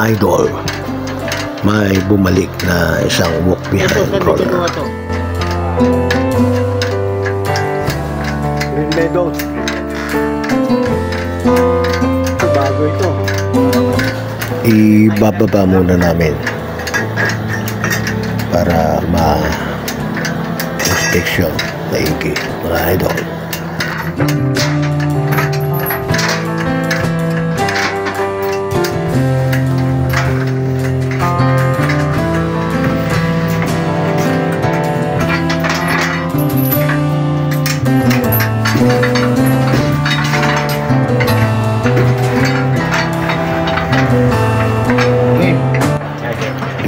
idol, may bumalik na isang walk behind roller. Green Meadows. Bago ito. Ibababa muna namin para ma-inspection maigi mga idol.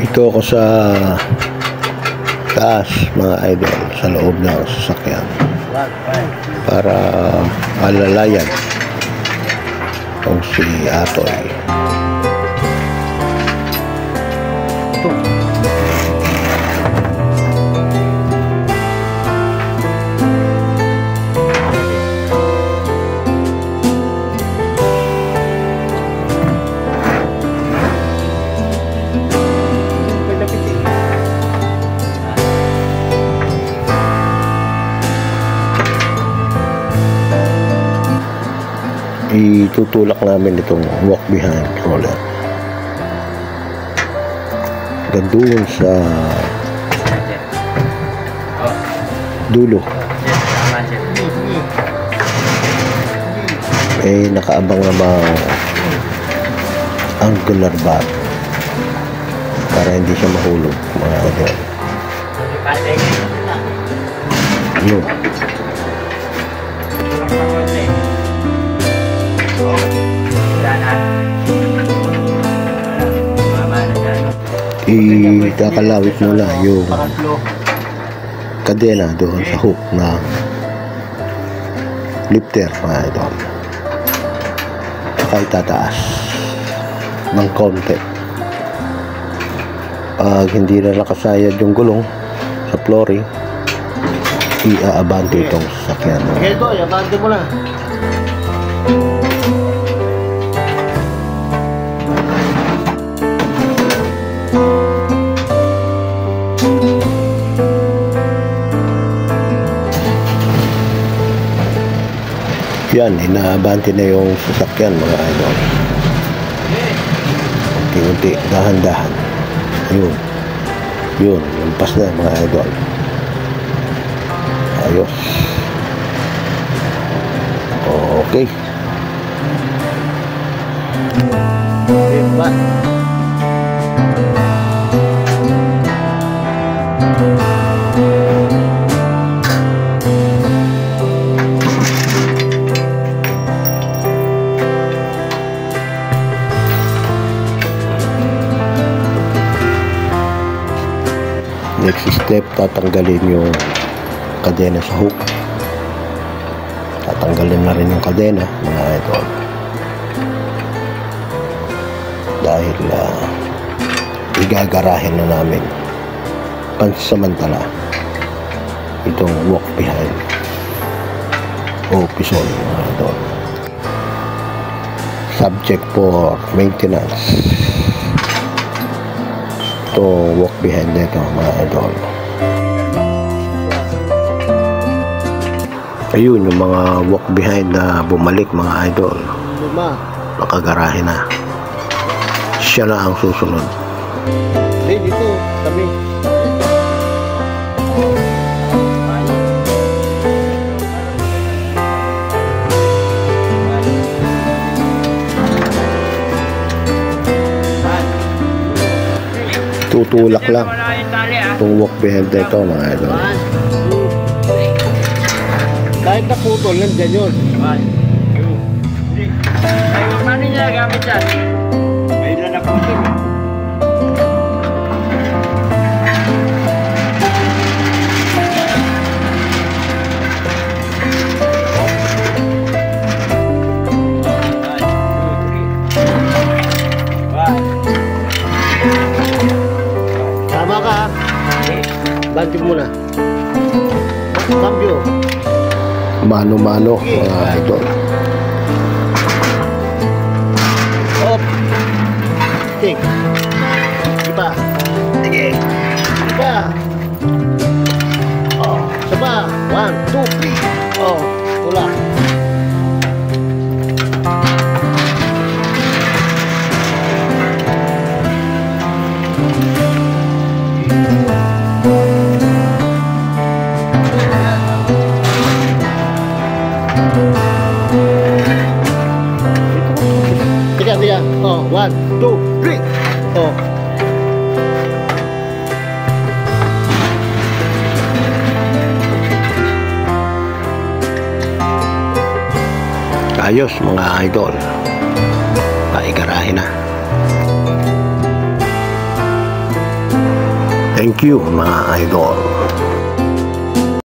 Dito ako sa taas mga idol, sa loob ng sasakyan para alalayan kung si Atoy. Itutulak namin itong walk behind roller doon sa dulo. Nakaabang namang angular bar para hindi siya mahulog mga idol. Yun. Ikakalawit mo na yung kadena doon sa hook na lifter mga idol. Saka itataas ng konti. Pag hindi na nakasayad yung gulong sa flooring, iaabante itong sasakyan. Ito, iabante mo na. Yan, inaabante na yung sasakyan mga idol. Unti-unti, dahan-dahan. Yun, lampas na mga idol. Ayos. Okay. Diba? Next step, tatanggalin yung kadena sa hook. Tatanggalin na rin yung kadena mga idol. Dahil igagarahin na namin pansamantala itong walk behind o pison mga idol. Subject for maintenance itong walk behind nito mga idol. Ayun yung mga walk behind na bumalik mga idol. Nakagarahe na. Siya na ang susunod. Dito kami. Tutulak lang itong walk behind nito mga idol. Kahit naputol, nandiyan yun. Ay, paano niya gamit yan? May na naputol. Tama ka. Banting mo na. Cambio. Mano-mano mga idol. Op. plastic. Iba. Sige. Iba. Oh, saba. 1, 2, 3. Oh, tula. Tiga. Oh, 1, 2, 3. Oh. Ayos mga idol. Paigarahin na. Thank you mga idol.